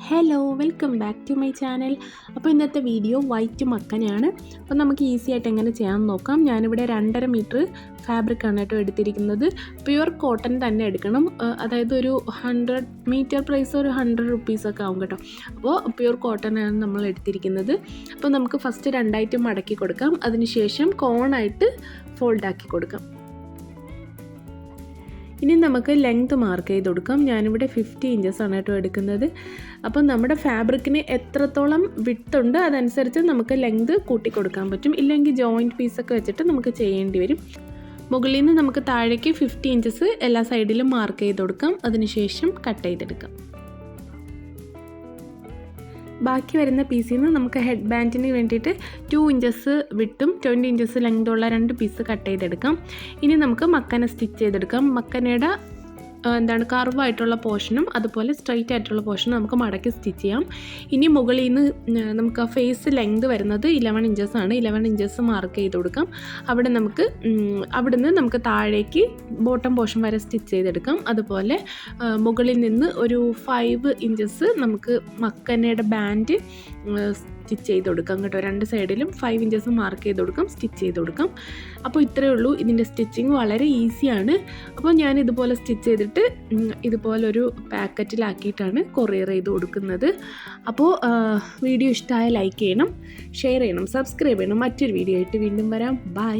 Hello, welcome back to my channel. അപ്പോൾ ഇന്നത്തെ video white മക്കനാണ്. അപ്പോൾ നമുക്ക് ഈസി ആയിട്ട് എങ്ങനെ ചെയ്യാമെന്ന് നോക്കാം. ഞാനിവിടെ 2.5 മീറ്റർ ഫാബ്രിക്കാണ് കേട്ടോ എടുത്തിരിക്കുന്നത്. പ്യുവർ കോട്ടൺ തന്നെ എടുക്കണം. അതായത് ഒരു 100 മീറ്റർ പ്രൈസ് ഒരു 100 റുപ്പീസൊക്കെ ആവും കേട്ടോ. അപ്പോൾ പ്യുവർ കോട്ടനാണ് നമ്മൾ എടുത്തിരിക്കുന്നത്. അപ്പോൾ നമുക്ക് ഫസ്റ്റ് 2ആയിട്ട് മടക്കി കൊടുക്കാം. അതിനുശേഷം കോണായിട്ട് ഫോൾഡാക്കി കൊടുക്കാം. ഇനി നമുക്ക് ലെങ്ത് മാർക്ക് ചെയ്ത് കൊടുക്കാം. ഞാനിവിടെ 50 ഇഞ്ചസാണ് കേട്ടോ എടുക്കുന്നത്. അപ്പം നമ്മുടെ ഫാബ്രിക്കിന് എത്രത്തോളം വിഡ്ത്തുണ്ട് അതനുസരിച്ച് നമുക്ക് ലെങ്ത് കൂട്ടി കൊടുക്കാൻ പറ്റും. ഇല്ലെങ്കിൽ ജോയിൻറ്റ് പീസൊക്കെ വെച്ചിട്ട് നമുക്ക് ചെയ്യേണ്ടി വരും. മുകളിൽ നിന്ന് നമുക്ക് താഴേക്ക് 50 ഇഞ്ചസ് എല്ലാ സൈഡിലും മാർക്ക് ചെയ്ത് കൊടുക്കാം. അതിനുശേഷം കട്ട് ചെയ്തെടുക്കാം. ബാക്കി വരുന്ന പീസിൽ നിന്ന് നമുക്ക് ഹെഡ് ബാൻഡിന് വേണ്ടിയിട്ട് 2 ഇഞ്ചസ് വിട്ടും 20 ഇഞ്ചസ് ലെങ്തുള്ള 2 പീസ് കട്ട് ചെയ്തെടുക്കാം. ഇനി നമുക്ക് മക്കനെ സ്റ്റിച്ച് ചെയ്തെടുക്കാം. മക്കനയുടെ കർവായിട്ടുള്ള പോർഷനും അതുപോലെ സ്ട്രൈറ്റ് ആയിട്ടുള്ള പോർഷനും നമുക്ക് മടക്കി സ്റ്റിച്ച് ചെയ്യാം. ഇനി മുകളിൽ നിന്ന് നമുക്ക് ആ ഫേസ് ലെങ്ത് വരുന്നത് 11 ഇഞ്ചസാണ്. 11 ഇഞ്ചസ് മാർക്ക് ചെയ്ത് കൊടുക്കാം. അവിടെ നിന്ന് നമുക്ക് താഴേക്ക് ബോട്ടം പോർഷൻ വരെ സ്റ്റിച്ച് ചെയ്തെടുക്കാം. അതുപോലെ മുകളിൽ നിന്ന് ഒരു 5 ഇഞ്ചസ് നമുക്ക് മക്കനയുടെ ബാൻഡ് സ്റ്റിച്ച് ചെയ്ത് കൊടുക്കാം കേട്ടോ. 2 സൈഡിലും 5 ഇഞ്ചസ് മാർക്ക് ചെയ്ത് കൊടുക്കാം, സ്റ്റിച്ച് ചെയ്ത് കൊടുക്കാം. അപ്പോൾ ഇത്രയേ ഉള്ളൂ. ഇതിൻ്റെ സ്റ്റിച്ചിങ് വളരെ ഈസിയാണ്. അപ്പോൾ ഞാൻ ഇതുപോലെ സ്റ്റിച്ച് ചെയ്തിട്ട് ഇതുപോലൊരു പാക്കറ്റിലാക്കിയിട്ടാണ് കൊറിയർ ചെയ്ത് കൊടുക്കുന്നത്. അപ്പോൾ വീഡിയോ ഇഷ്ടമായ ലൈക്ക് ചെയ്യണം, ഷെയർ ചെയ്യണം, സബ്സ്ക്രൈബ് ചെയ്യണം. മറ്റൊരു വീഡിയോ ആയിട്ട് വീണ്ടും വരാം. ബൈ.